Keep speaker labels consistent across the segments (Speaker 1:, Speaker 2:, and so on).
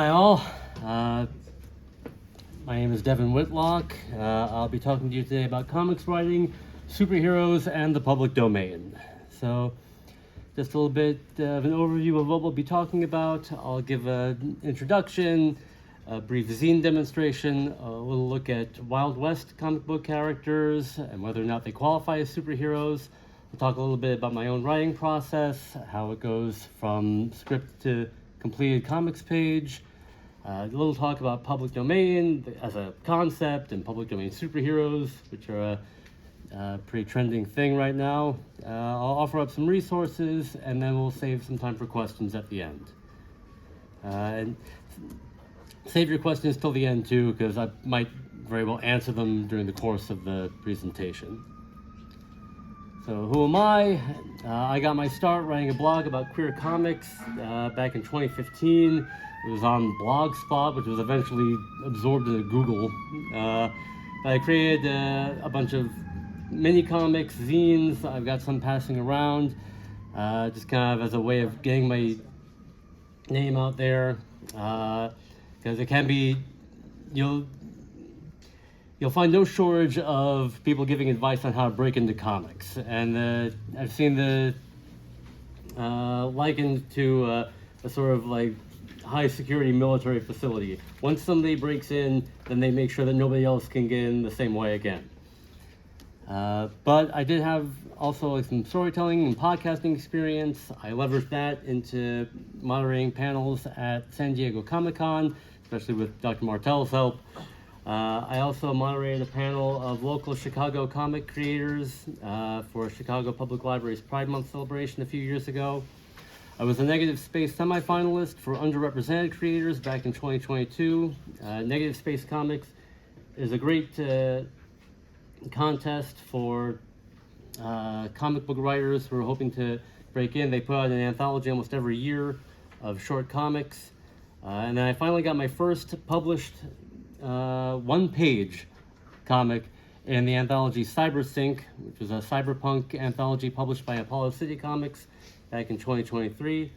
Speaker 1: Hi all, my name is Devin Whitlock. I'll be talking to you today about comics writing, superheroes, and the public domain. So, just a little bit of an overview of what we'll be talking about. I'll give an introduction, a brief zine demonstration, a little look at Wild West comic book characters and whether or not they qualify as superheroes. We'll talk a little bit about my own writing process, how it goes from script to completed comics page, a little talk about public domain as a concept and public domain superheroes, which are a pretty trending thing right now. I'll offer up some resources, and then we'll save some time for questions at the end. And save your questions till the end too, because I might very well answer them during the course of the presentation. So who am I? I got my start writing a blog about queer comics back in 2015. It was on Blogspot, which was eventually absorbed into Google. But I created a bunch of mini comics, zines. I've got some passing around, just kind of as a way of getting my name out there. Because it can be, you'll find no shortage of people giving advice on how to break into comics. And I've seen the likened to a sort of like high security military facility. Once somebody breaks in, then they make sure that nobody else can get in the same way again. But I did have also like some storytelling and podcasting experience. I leveraged that into moderating panels at San Diego Comic-Con, especially with Dr. Martell's help. I also moderated a panel of local Chicago comic creators for Chicago Public Library's Pride Month celebration a few years ago. I was a Negative Space semifinalist for underrepresented creators back in 2022. Negative Space Comics is a great contest for comic book writers who are hoping to break in. They put out an anthology almost every year of short comics. And then I finally got my first published one-page comic in the anthology Cybersync, which is a cyberpunk anthology published by Apollo City Comics back in 2023.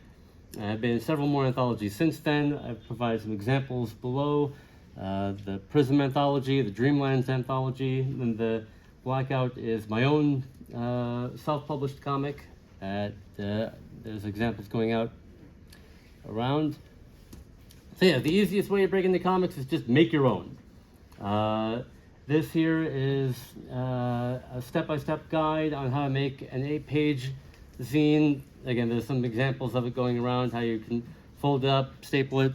Speaker 1: I've been in several more anthologies since then. I've provided some examples below. The Prism anthology, the Dreamlands anthology, and the Blackout is my own self-published comic. There's examples going out around. So yeah, the easiest way to break into comics is just make your own. This here is a step-by-step guide on how to make an 8-page zine. Again, there's some examples of it going around, how you can fold it up, staple it.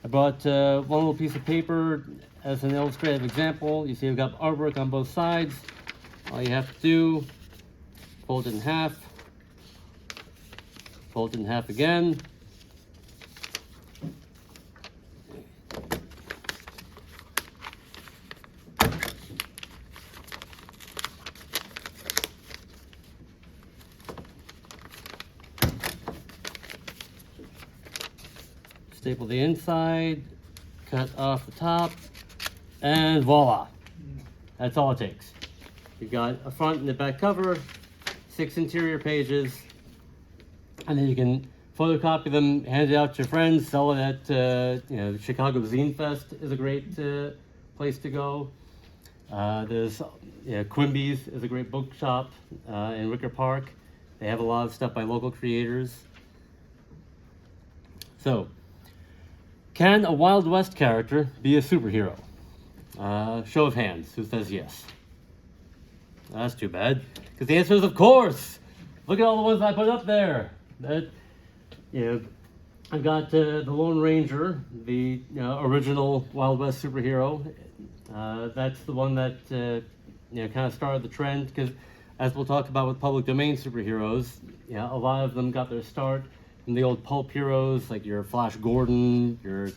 Speaker 1: I brought one little piece of paper as an illustrative example. You see I've got artwork on both sides. All you have to do, fold it in half, fold it in half again. Staple the inside, cut off the top, and voila. That's all it takes. You've got a front and a back cover, 6 interior pages, and then you can photocopy them, hand it out to your friends, sell it at the Chicago Zine Fest is a great place to go. There's Quimby's is a great bookshop in Wicker Park. They have a lot of stuff by local creators. So, can a Wild West character be a superhero? Show of hands, who says yes? That's too bad, because the answer is of course. Look at all the ones I put up there. I've got the Lone Ranger, the original Wild West superhero. That's the one that kind of started the trend, because as we'll talk about with public domain superheroes, a lot of them got their start from the old pulp heroes, like your Flash Gordon, your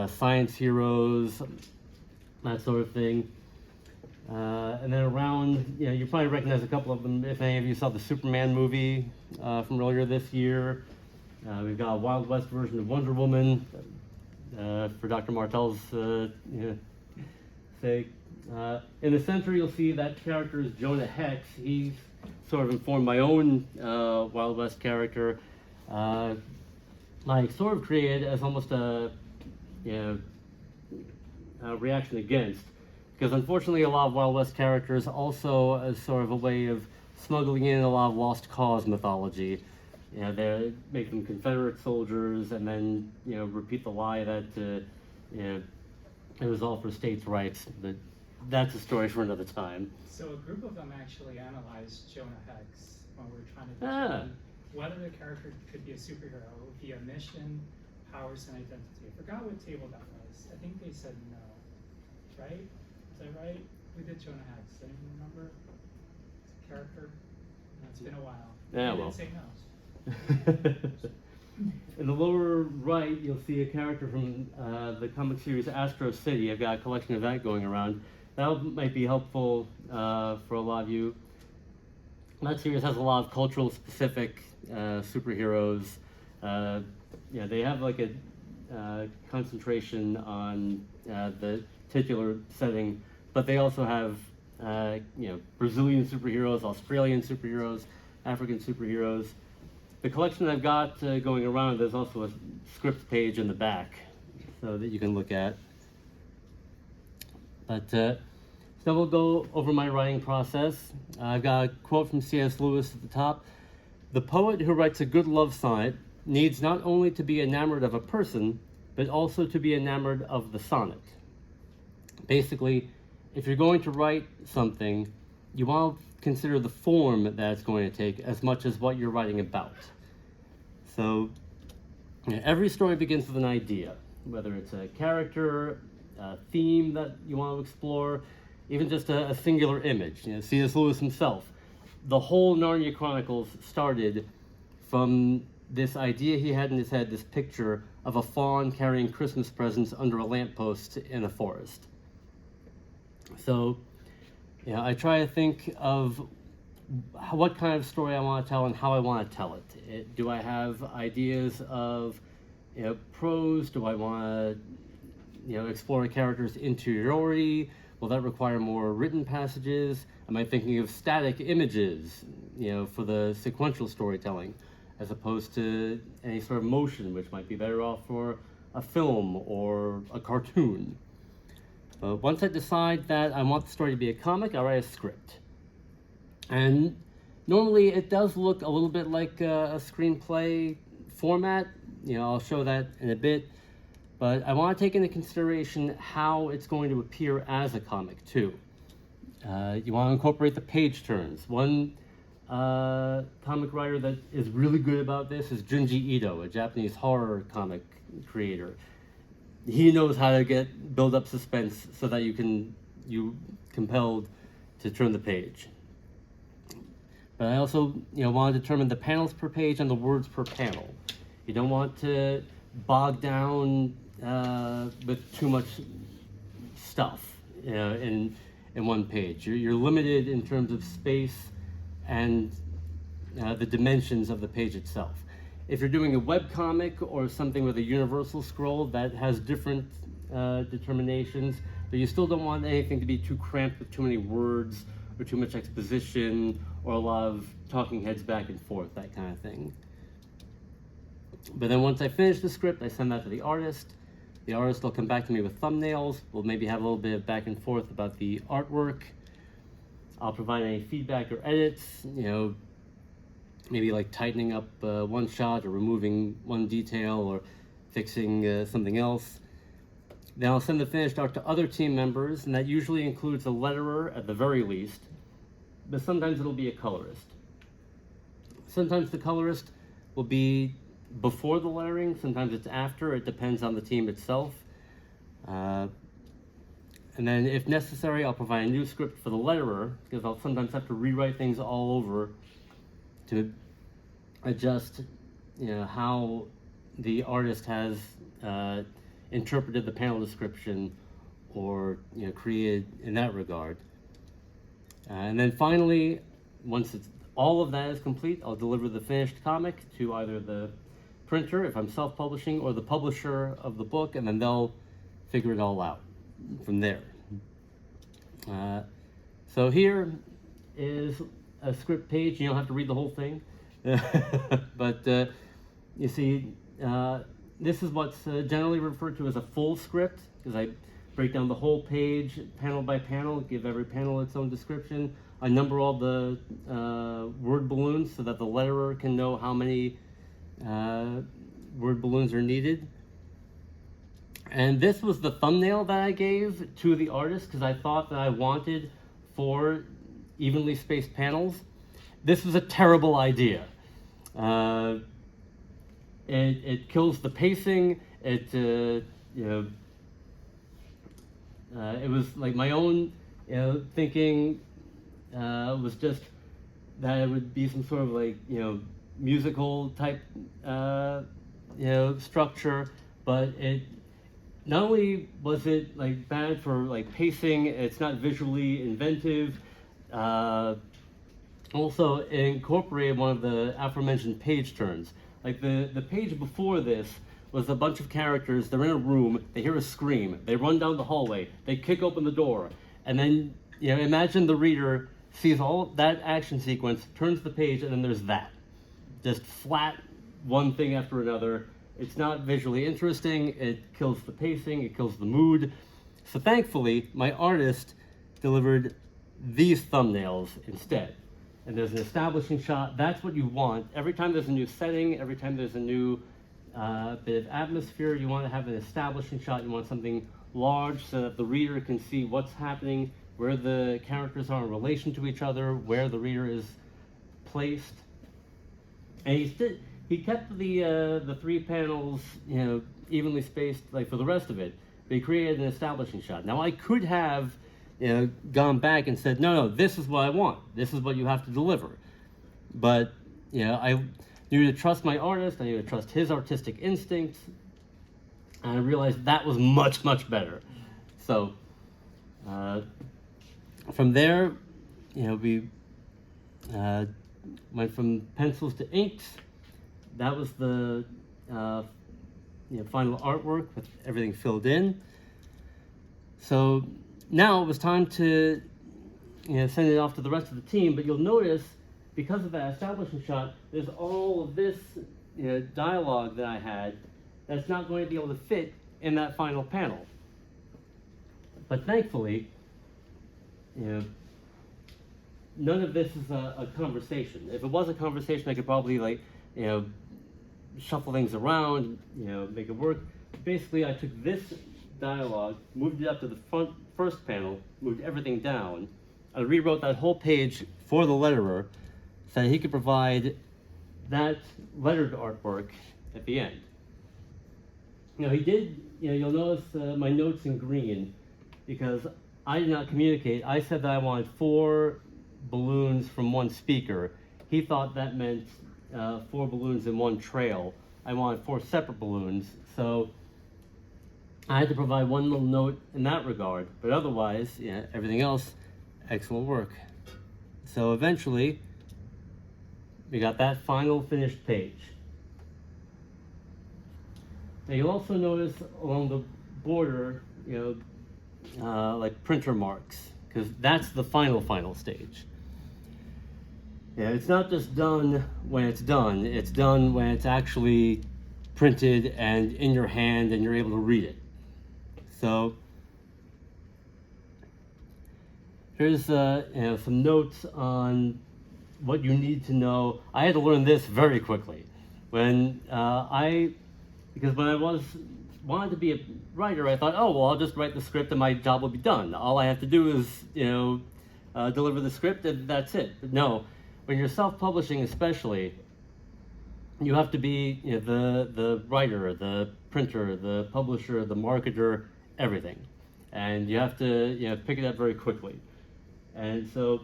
Speaker 1: science heroes, that sort of thing. And then around, you probably recognize a couple of them if any of you saw the Superman movie from earlier this year. We've got a Wild West version of Wonder Woman for Dr. Martell's sake. In the center, you'll see that character is Jonah Hex. He's sort of informed my own Wild West character. I sort of created as almost a reaction against, because unfortunately a lot of Wild West characters also as sort of a way of smuggling in a lot of lost cause mythology. They make them Confederate soldiers and then repeat the lie that it was all for states' rights. But that's a story for another time.
Speaker 2: So a group of them actually analyzed Jonah Hex when we were trying to determine whether the character could be a superhero via mission, powers, and identity. I forgot what table that was. I think they said no. Right? Is that right? We did Jonah Hex. Does anyone remember? It's a character. It's been a while.
Speaker 1: Yeah,
Speaker 2: They
Speaker 1: well.
Speaker 2: didn't say no.
Speaker 1: In the lower right, you'll see a character from the comic series Astro City. I've got a collection of that going around. That might be helpful for a lot of you. That series has a lot of cultural specific superheroes. They have like a concentration on the titular setting, but they also have Brazilian superheroes, Australian superheroes, African superheroes. The collection I've got going around, there's also a script page in the back so that you can look at. But so we'll go over my writing process. I've got a quote from C.S. Lewis at the top. "The poet who writes a good love sonnet needs not only to be enamored of a person, but also to be enamored of the sonnet." Basically, if you're going to write something, you want to consider the form that it's going to take as much as what you're writing about. So every story begins with an idea, whether it's a character, a theme that you want to explore, even just a singular image. C.S. Lewis himself, the whole Narnia Chronicles started from this idea he had in his head, this picture of a fawn carrying Christmas presents under a lamppost in a forest. So I try to think of what kind of story I want to tell and how I want to tell it. Do I have ideas of prose? Do I want to explore a character's interiority? Will that require more written passages? Am I thinking of static images for the sequential storytelling, as opposed to any sort of motion, which might be better off for a film or a cartoon? Once I decide that I want the story to be a comic, I write a script. And normally it does look a little bit like a screenplay format. I'll show that in a bit. But I want to take into consideration how it's going to appear as a comic, too. You want to incorporate the page turns. One comic writer that is really good about this is Junji Ito, a Japanese horror comic creator. He knows how to build up suspense so that you compelled to turn the page. But I also want to determine the panels per page and the words per panel. You don't want to bog down with too much stuff in one page. You're limited in terms of space and the dimensions of the page itself. If you're doing a webcomic or something with a universal scroll, that has different determinations, but you still don't want anything to be too cramped with too many words or too much exposition or a lot of talking heads back and forth, that kind of thing. But then once I finish the script, I send that to the artist. The artist will come back to me with thumbnails. We'll maybe have a little bit of back and forth about the artwork. I'll provide any feedback or edits, maybe like tightening up one shot or removing one detail or fixing something else. Then I'll send the finished art to other team members, and that usually includes a letterer at the very least, but sometimes it'll be a colorist. Sometimes the colorist will be before the lettering, sometimes it's after. It depends on the team itself. And then if necessary, I'll provide a new script for the letterer, because I'll sometimes have to rewrite things all over to adjust how the artist has interpreted the panel description or created in that regard. And then finally, once all of that is complete, I'll deliver the finished comic to either the printer, if I'm self-publishing, or the publisher of the book, and then they'll figure it all out from there. So here is a script page. You don't have to read the whole thing, but you see this is what's generally referred to as a full script, because I break down the whole page panel by panel, give every panel its own description. I number all the word balloons so that the letterer can know how many word balloons are needed. And this was the thumbnail that I gave to the artist because I thought that I wanted 4 evenly spaced panels. This was a terrible idea. It kills the pacing. It was like my own thinking was just that it would be some sort of like musical type structure, but it not only was it like bad for like pacing, it's not visually inventive. Also, it incorporated one of the aforementioned page turns. Like the page before this was a bunch of characters, they're in a room, they hear a scream, they run down the hallway, they kick open the door, and then imagine the reader sees all that action sequence, turns the page, and then there's that. Just flat, one thing after another. It's not visually interesting, it kills the pacing, it kills the mood. So thankfully, my artist delivered these thumbnails instead. And there's an establishing shot, that's what you want. Every time there's a new setting, every time there's a new bit of atmosphere, you want to have an establishing shot, you want something large so that the reader can see what's happening, where the characters are in relation to each other, where the reader is placed. And he kept the 3 panels, evenly spaced like for the rest of it, but he created an establishing shot. Now I could have gone back and said, no, this is what I want. This is what you have to deliver. But I needed to trust my artist. I needed to trust his artistic instincts. And I realized that was much, much better. So from there, we went from pencils to inks. That was the final artwork with everything filled in. So now it was time to send it off to the rest of the team, but you'll notice because of that establishing shot, there's all of this dialogue that I had that's not going to be able to fit in that final panel. But thankfully, none of this is a conversation. If it was a conversation, I could probably shuffle things around, make it work. Basically, I took this dialogue, moved it up to the first panel, moved everything down. I rewrote that whole page for the letterer so that he could provide that lettered artwork at the end. He did, you'll notice my notes in green because I did not communicate. I said that I wanted 4 balloons from one speaker. He thought that meant 4 balloons in one trail. I wanted 4 separate balloons, so I had to provide one little note in that regard, but otherwise, everything else, excellent work. So eventually, we got that final finished page. Now you'll also notice along the border, like printer marks, because that's the final stage. It's not just done when it's done when it's actually printed and in your hand and you're able to read it. So here's some notes on what you need to know. I had to learn this very quickly. Because when I wanted to be a writer, I thought, oh, well, I'll just write the script and my job will be done. All I have to do is, deliver the script and that's it. But no, when you're self-publishing especially, you have to be the writer, the printer, the publisher, the marketer, everything. And you have to pick it up very quickly. And so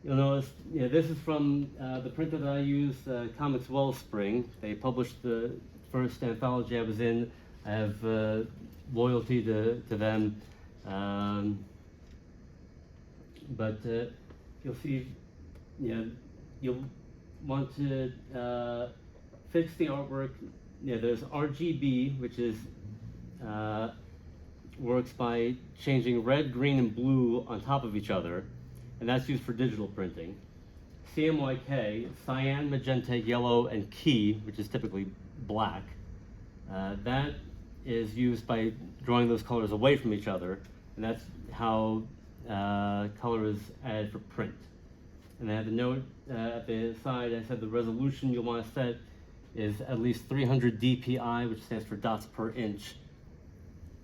Speaker 1: you'll notice, this is from the printer that I use, Comics Wellspring. They published the first anthology I was in. I have loyalty to them. But you'll see, you'll want to fix the artwork. There's RGB, which is works by changing red, green, and blue on top of each other, and that's used for digital printing. CMYK, cyan, magenta, yellow, and key, which is typically black. That is used by drawing those colors away from each other, and that's how color is added for print. And I have a note at the side. I said the resolution you'll want to set is at least 300 dpi, which stands for dots per inch.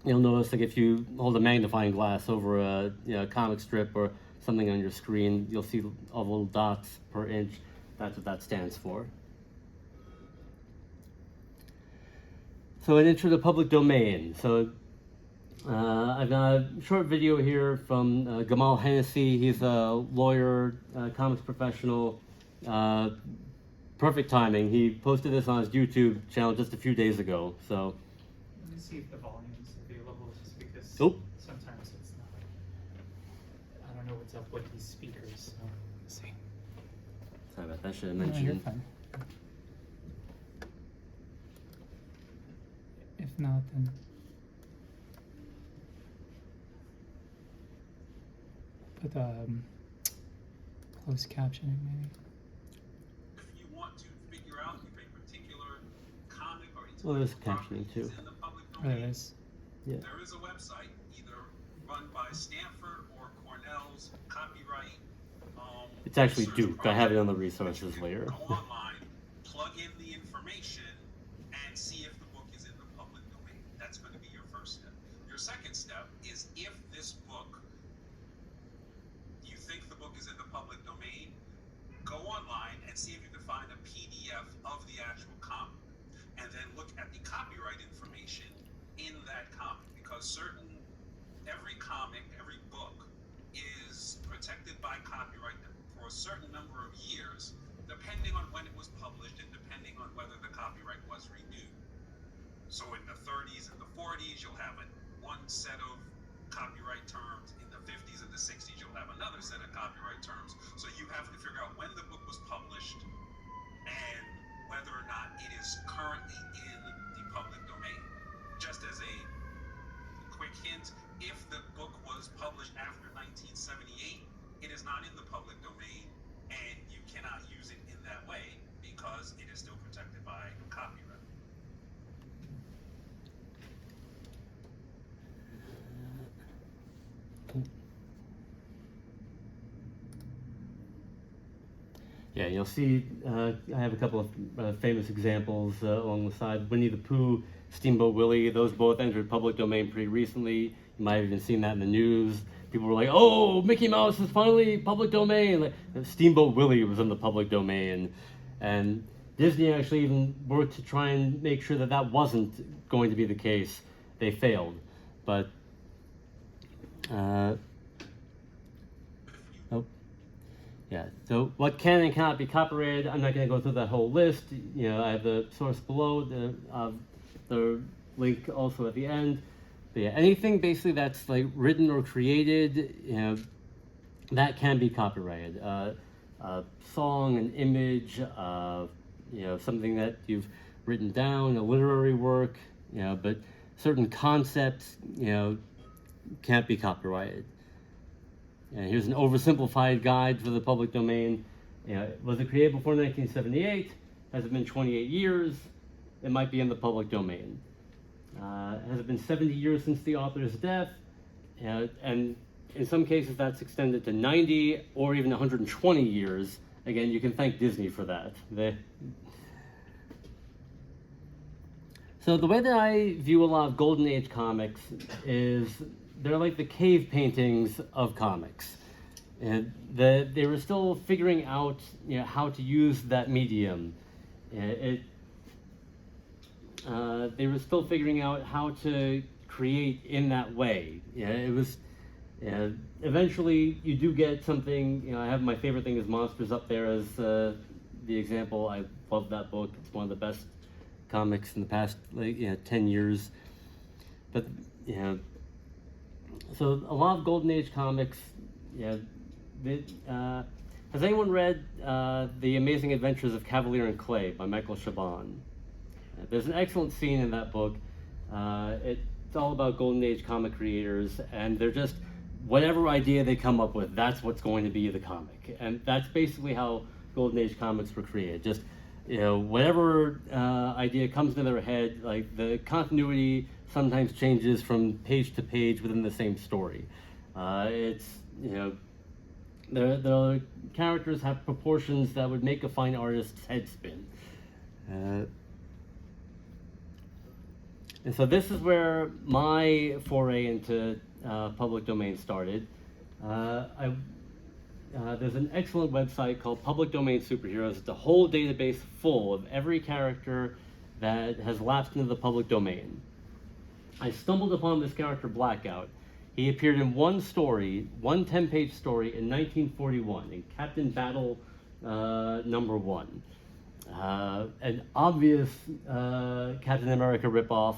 Speaker 1: You'll notice, like, if you hold a magnifying glass over a comic strip or something on your screen, you'll see all the little dots per inch. That's what that stands for. So an intro to public domain. So I've got a short video here from Gamal Hennessy. He's a lawyer, comics professional. Perfect timing. He posted this on his YouTube channel just a few days ago. So
Speaker 2: Let me see if the volume's available, just because sometimes it's not. I don't know what's up with these speakers. So let's see.
Speaker 1: Sorry about that. Should have
Speaker 2: No,
Speaker 1: mentioned.
Speaker 2: you're fine. If not, then put closed captioning maybe.
Speaker 3: If you want to figure out if a particular comic or
Speaker 1: Well, there's
Speaker 3: intellectual
Speaker 1: captioning
Speaker 3: property is
Speaker 1: too.
Speaker 3: in the public
Speaker 2: Oh, there
Speaker 3: domain,
Speaker 2: it is.
Speaker 1: Yeah.
Speaker 3: there is a website either run by Stanford or Cornell's copyright.
Speaker 1: It's actually
Speaker 3: research
Speaker 1: Duke. I have it on the
Speaker 3: project, which
Speaker 1: resources
Speaker 3: you can
Speaker 1: later.
Speaker 3: Go online, plug in the information, and see if the book is in the public domain. That's going to be your first step. Your second step is if this book, you think the book is in the public domain, go online and see if you can find a PDF of the actual comic, and then look at the copyright information in that comic, because every comic, every book is protected by copyright for a certain number of years, depending on when it was published and depending on whether the copyright was renewed. So in the 30s and the 40s, you'll have one set of copyright terms. In the 50s and the 60s, you'll have another set of copyright terms. So you have to figure out when the book was published and whether or not it is currently in the public domain. Just as a quick hint, if the book was published after 1978, it is not in the public domain, and you cannot use it in that way because it is still protected by copyright.
Speaker 1: Yeah, you'll see, I have a couple of famous examples along the side. Winnie the Pooh, Steamboat Willie, those both entered public domain pretty recently. You might have even seen that in the news. People were like, oh, Mickey Mouse is finally public domain. Like, Steamboat Willie was in the public domain. And Disney actually even worked to try and make sure that that wasn't going to be the case. They failed. But, yeah, so what can and cannot be copyrighted, I'm not going to go through that whole list. You know, I have the source below, the link also at the end. But yeah, anything basically that's like written or created, you know, that can be copyrighted. A song, an image, you know, something that you've written down, a literary work, you know, but certain concepts, you know, can't be copyrighted. And here's an oversimplified guide for the public domain. You know, was it created before 1978? Has it been 28 years? It might be in the public domain. Has it been 70 years since the author's death? And in some cases that's extended to 90 or even 120 years. Again, you can thank Disney for that. So the way that I view a lot of Golden Age comics is they're like the cave paintings of comics. And they were still figuring out, you know, how to use that medium. They were still figuring out how to create in that way. Yeah, it was. Eventually, you do get something. You know, I have my favorite thing is Monsters up there as the example. I love that book. It's one of the best comics in the past 10 years. But so a lot of Golden Age comics. Has anyone read The Amazing Adventures of Cavalier and Clay by Michael Chabon? There's an excellent scene in that book. It's all about Golden Age comic creators, and they're just, whatever idea they come up with, that's what's going to be the comic. And that's basically how Golden Age comics were created. Just whatever idea comes into their head, like the continuity sometimes changes from page to page within the same story. It's, the characters have proportions that would make a fine artist's head spin. And so this is where my foray into public domain started. There's an excellent website called Public Domain Superheroes. It's a whole database full of every character that has lapsed into the public domain. I stumbled upon this character, Blackout. He appeared in one story, one 10-page story in 1941 in Captain Battle #1. An obvious Captain America ripoff,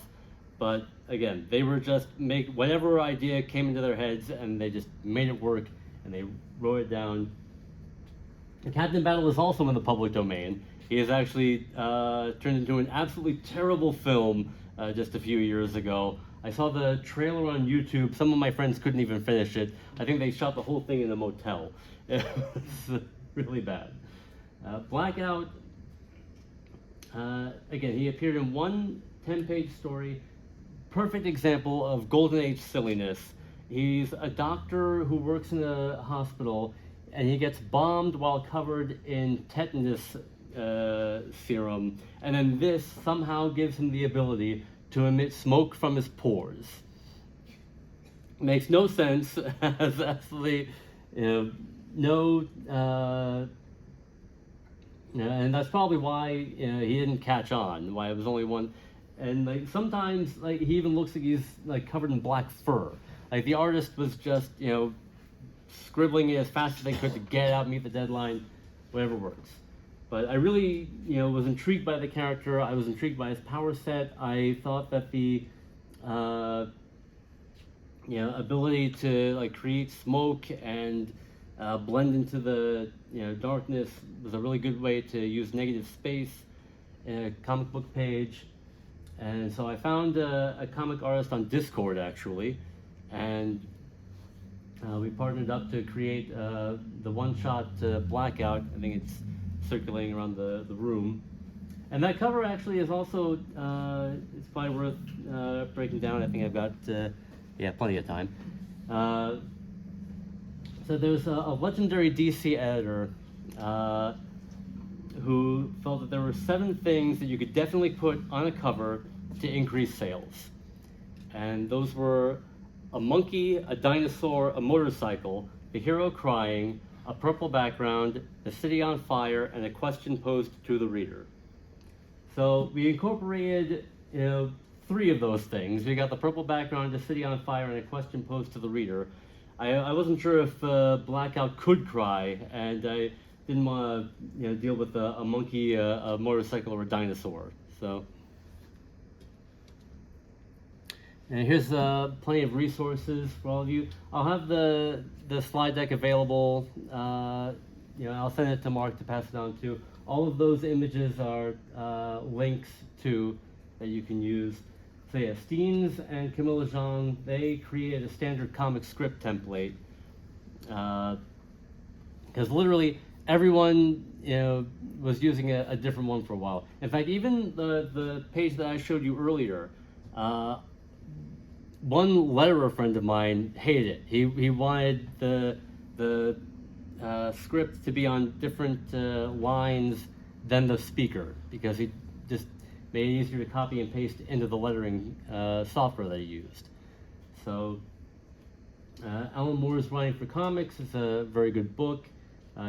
Speaker 1: but again, they were just whatever idea came into their heads and they just made it work and they wrote it down. And Captain Battle is also in the public domain. He is actually turned into an absolutely terrible film just a few years ago. I saw the trailer on YouTube. Some of my friends couldn't even finish it. I think they shot the whole thing in a motel. It was really bad. Blackout, again, he appeared in one 10-page story. Perfect example of Golden Age silliness. He's a doctor who works in a hospital, and he gets bombed while covered in tetanus serum, and then this somehow gives him the ability to emit smoke from his pores. Makes no sense. Has absolutely no. And that's probably why he didn't catch on. Why it was only one. And like sometimes, like he even looks like he's like covered in black fur. Like the artist was just scribbling it as fast as they could to get out, meet the deadline, whatever works. But I really, was intrigued by the character. I was intrigued by his power set. I thought that the, ability to like create smoke and blend into the, darkness was a really good way to use negative space in a comic book page. And so I found a comic artist on Discord actually, and we partnered up to create the one-shot Blackout. I think it's circulating around the room. And that cover actually is also, it's probably worth breaking down. I think I've got, plenty of time. So there's a legendary DC editor who felt that there were 7 things that you could definitely put on a cover to increase sales. And those were a monkey, a dinosaur, a motorcycle, the hero crying, a purple background, the city on fire, and a question posed to the reader. So we incorporated, 3 of those things. We got the purple background, the city on fire, and a question posed to the reader. I wasn't sure if Blackout could cry, and I didn't want to, deal with a monkey, a motorcycle, or a dinosaur. So, and here's plenty of resources for all of you. I'll have the slide deck available. I'll send it to Mark to pass it on to. All of those images are links to that you can use. So yeah, Steens and Camilla Jean, they created a standard comic script template. Because literally everyone was using a different one for a while. In fact, even the page that I showed you earlier, one letterer friend of mine hated it. He wanted the script to be on different lines than the speaker, because he just made it easier to copy and paste into the lettering software that he used. So Alan Moore's Writing for Comics is a very good book.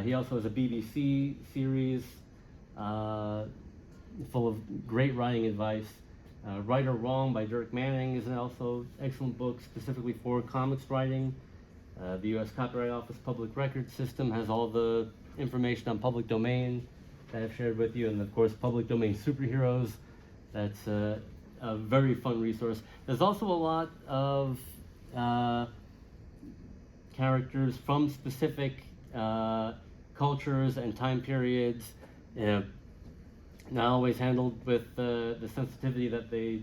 Speaker 1: He also has a BBC series full of great writing advice. Right or Wrong by Dirk Manning is also an excellent book specifically for comics writing. The U.S. Copyright Office Public Record System has all the information on public domain that I've shared with you, and of course Public Domain Superheroes. That's a very fun resource. There's also a lot of characters from specific cultures and time periods, not always handled with the sensitivity that they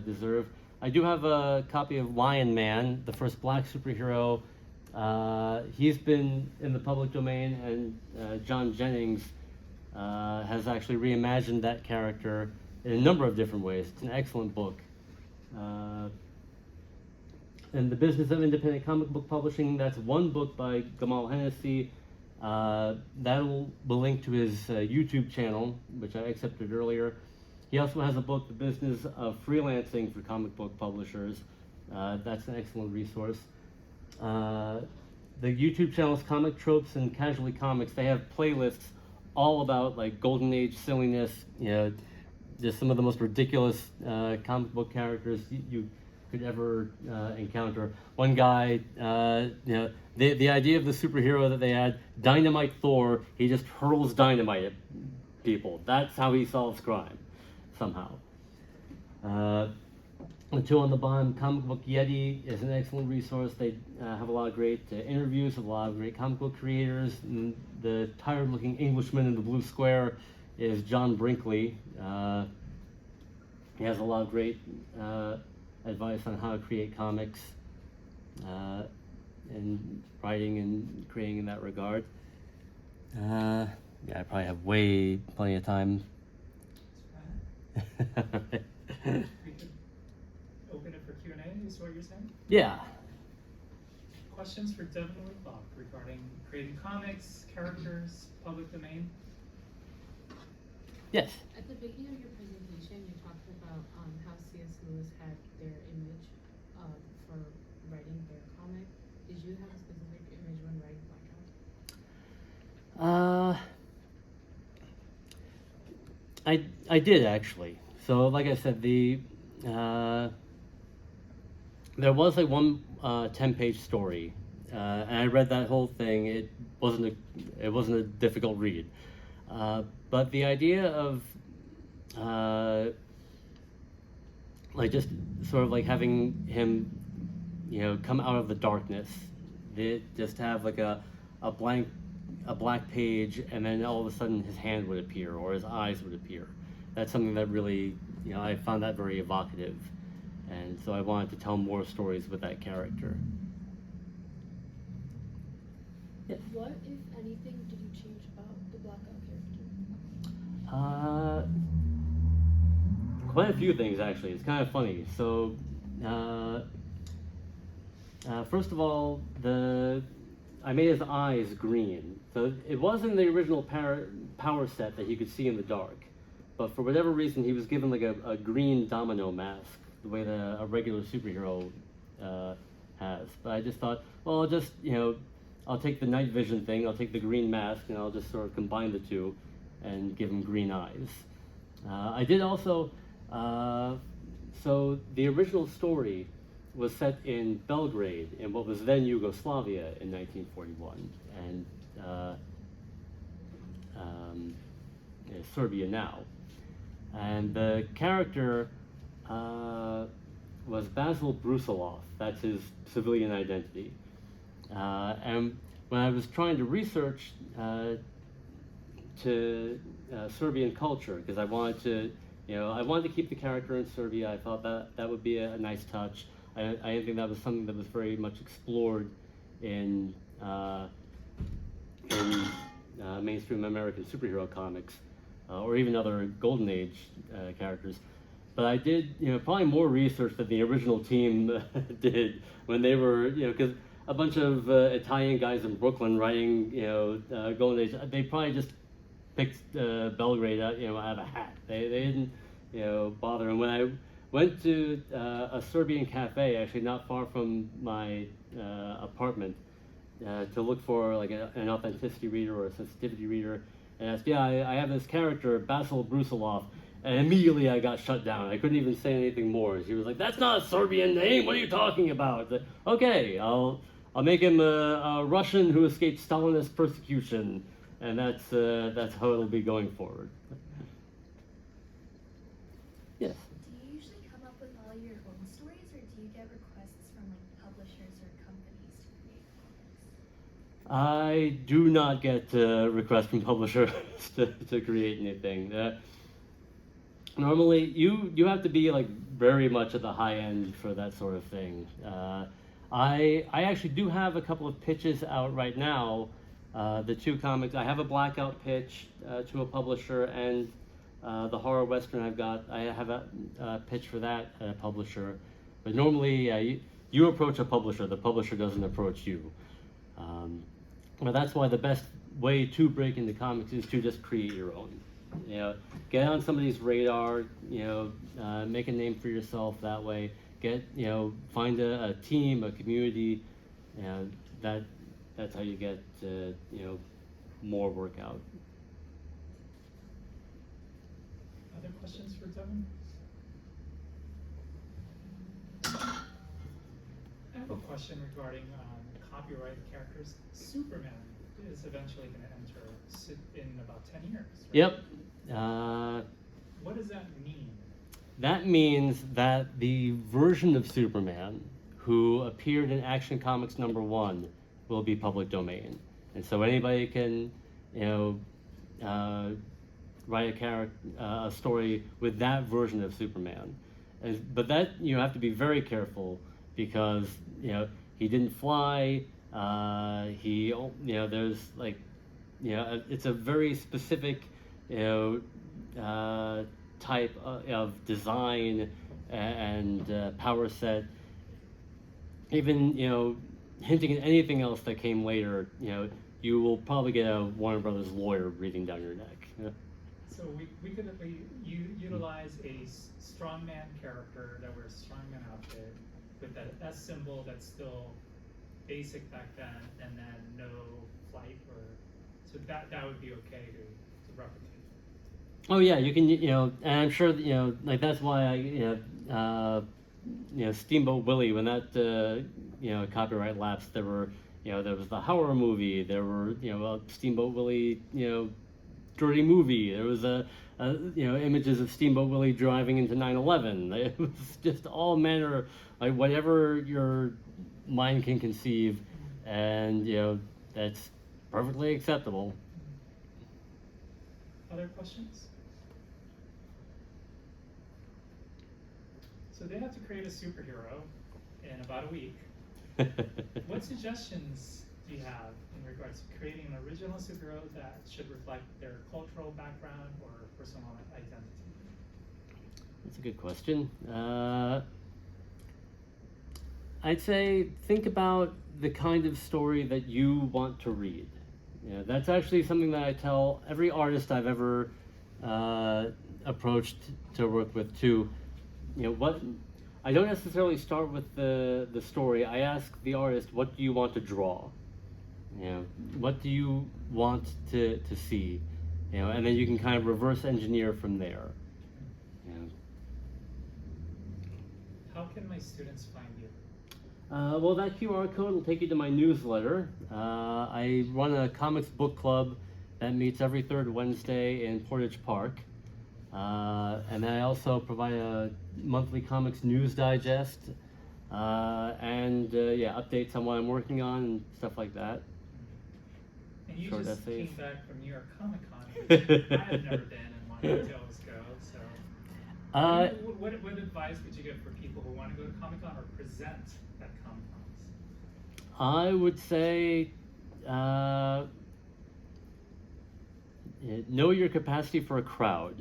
Speaker 1: deserve. I do have a copy of Lion Man, the first black superhero. He's been in the public domain, and John Jennings has actually reimagined that character in a number of different ways. It's an excellent book. And The Business of Independent Comic Book Publishing, that's one book by Gamal Hennessy. That'll be linked to his YouTube channel, which I accepted earlier. He also has a book, The Business of Freelancing for Comic Book Publishers. That's an excellent resource. The YouTube channel's Comic Tropes and Casualty Comics, they have playlists all about like golden age silliness, just some of the most ridiculous comic book characters you could ever encounter. One guy, the idea of the superhero that they had, Dynamite Thor, he just hurls dynamite at people. That's how he solves crime, somehow. The two on the bottom, Comic Book Yeti is an excellent resource. They have a lot of great interviews with a lot of great comic book creators. And the tired-looking Englishman in the blue square is John Brinkley. He has a lot of great advice on how to create comics and writing and creating in that regard. Yeah, I probably have plenty of time.
Speaker 2: We could open it for Q&A, is what you're saying?
Speaker 1: Yeah.
Speaker 2: Questions for Devin Whitlock regarding creating comics, characters, public domain?
Speaker 1: Yes.
Speaker 4: At the beginning of your presentation, you talked about how C.S. Lewis had their image for writing their comic. Did you have a specific image when writing Blackout?
Speaker 1: I did actually. So like I said, there was like one 10-page story, and I read that whole thing. It wasn't a difficult read, but the idea of like just sort of like having him, come out of the darkness, just have like a black page, and then all of a sudden his hand would appear or his eyes would appear. That's something that really, I found that very evocative, and so I wanted to tell more stories with that character. Yes.
Speaker 4: What, if anything, did you change about the Blackout character?
Speaker 1: Quite a few things actually. It's kind of funny. So, first of all, I made his eyes green. So it was in the original power set that he could see in the dark, but for whatever reason he was given like a green domino mask, the way that a regular superhero has. But I just thought, well, I'll take the night vision thing, I'll take the green mask, and I'll just sort of combine the two and give him green eyes. I did also, so the original story was set in Belgrade, in what was then Yugoslavia, in 1941, and Serbia now. And the character was Basil Brusilov. That's his civilian identity. And when I was trying to research to Serbian culture, because I wanted to keep the character in Serbia. I thought that would be a nice touch. I didn't think that was something that was very much explored in mainstream American superhero comics, or even other Golden Age characters. But I did, probably more research than the original team did when they were, because a bunch of Italian guys in Brooklyn writing, Golden Age, they probably just picked Belgrade out, out of a hat. They didn't, bother. And when I went to a Serbian cafe, actually not far from my apartment, to look for like an authenticity reader or a sensitivity reader, and asked, I have this character, Basil Brusilov, and immediately I got shut down. I couldn't even say anything more. She was like, "That's not a Serbian name. What are you talking about?" Like, okay, I'll make him a Russian who escaped Stalinist persecution, and that's how it'll be going forward. Yes.
Speaker 5: Do you usually come up with all your own stories, or do you get requests from like publishers or companies to create comics?
Speaker 1: I do not get requests from publishers to create anything. Normally, you have to be like very much at the high end for that sort of thing. I actually do have a couple of pitches out right now the two comics. I have a blackout pitch to a publisher, and the horror western I have a pitch for that publisher. But normally you approach a publisher, the publisher doesn't approach you. Well, that's why the best way to break into comics is to just create your own. You know, get on somebody's radar. You know, make a name for yourself that way. Find a team, a community, and that's how you get more work out.
Speaker 2: Other questions for Devin? I have a question regarding copyrighted characters. Superman is eventually going to enter in about 10 years. Right?
Speaker 1: Yep.
Speaker 2: What does that mean?
Speaker 1: That means that the version of Superman who appeared in Action Comics #1 will be public domain, and so anybody can, write a story with that version of Superman. But that you have to be very careful because he didn't fly. There's it's a very specific type of design and power set. Even hinting at anything else that came later, you will probably get a Warner Brothers lawyer breathing down your neck.
Speaker 2: So we could utilize a strongman character that wears a strongman outfit with that S symbol that's still basic back then, and then no flight, so that would be okay to replicate.
Speaker 1: Oh yeah, you can, and I'm sure that, that's why Steamboat Willie, when that copyright lapsed, there was the Horror movie, there were Steamboat Willie dirty movie, there was images of Steamboat Willie driving into 9/11. It was just all manner, like whatever your mind can conceive, and that's perfectly acceptable.
Speaker 2: Other questions? So they have to create a superhero in about a week. What suggestions do you have in regards to creating an original superhero that should reflect their cultural background or personal identity?
Speaker 1: That's a good question. I'd say think about the kind of story that you want to read. That's actually something that I tell every artist I've ever approached to work with too. What I don't necessarily start with the story. I ask the artist, what do you want to draw? What do you want to see? And then you can kind of reverse engineer from there.
Speaker 2: How can my students find you?
Speaker 1: Well, that QR code will take you to my newsletter. I run a comics book club that meets every third Wednesday in Portage Park. And then I also provide a monthly comics news digest and updates on what I'm working on and stuff like that.
Speaker 2: And you
Speaker 1: Short
Speaker 2: just
Speaker 1: essays.
Speaker 2: came back from New York Comic Con, which I have never been and wanted to always go. So, what advice would you give for people who want to go to Comic Con or present at Comic Cons?
Speaker 1: I would say know your capacity for a crowd.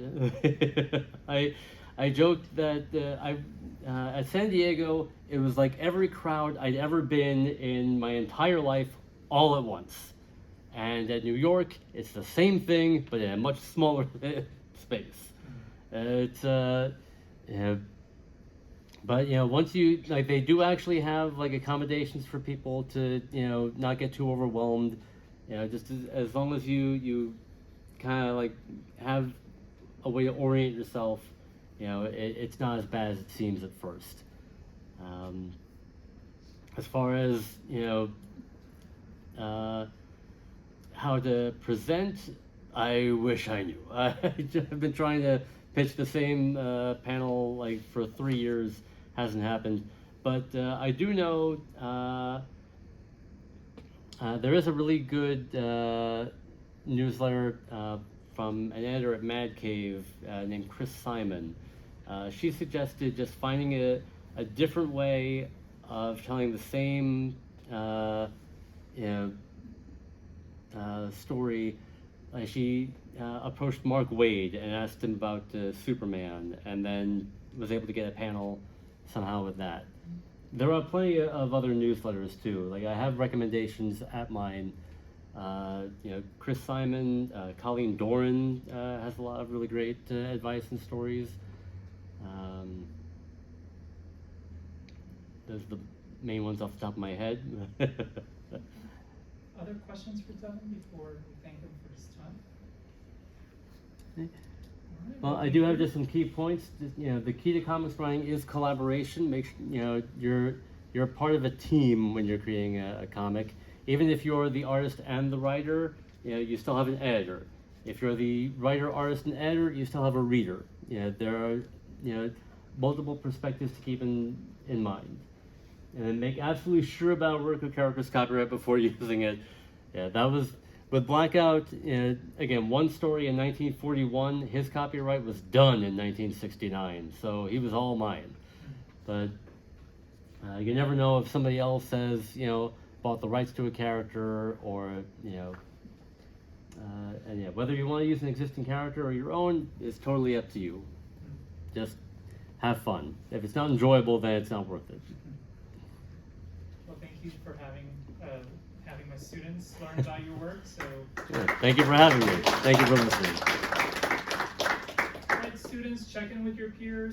Speaker 1: I joked that at San Diego, it was like every crowd I'd ever been in my entire life all at once. And at New York, it's the same thing, but in a much smaller space. But once you they do actually have accommodations for people to not get too overwhelmed. Just as long as you kind of have a way to orient yourself, it's not as bad as it seems at first. As far as how to present, I wish I knew. I've been trying to pitch the same panel for 3 years, hasn't happened. But I do know there is a really good newsletter from an editor at Mad Cave named Chris Simon. She suggested just finding a different way of telling the same story, she approached Mark Waid and asked him about Superman, and then was able to get a panel somehow with that. There are plenty of other newsletters too. Like I have recommendations at mine. Chris Simon, Colleen Doran has a lot of really great advice and stories. Those are the main ones off the top of my head.
Speaker 2: Other questions for Devin before we thank him for his time?
Speaker 1: Well, I do have just some key points. The key to comics writing is collaboration. You're part of a team when you're creating a comic. Even if you're the artist and the writer, you still have an editor. If you're the writer, artist, and editor, you still have a reader. There are multiple perspectives to keep in mind. And then make absolutely sure about work with character's copyright before using it. That was with Blackout. Again, one story in 1941. His copyright was done in 1969, so he was all mine. But you never know if somebody else says, bought the rights to a character, or whether you want to use an existing character or your own is totally up to you. Just have fun. If it's not enjoyable, then it's not worth it.
Speaker 2: Well, thank you for having my students learn about your work. So
Speaker 1: thank you for having me. Thank you for listening.
Speaker 2: all right, students, check in with your peers.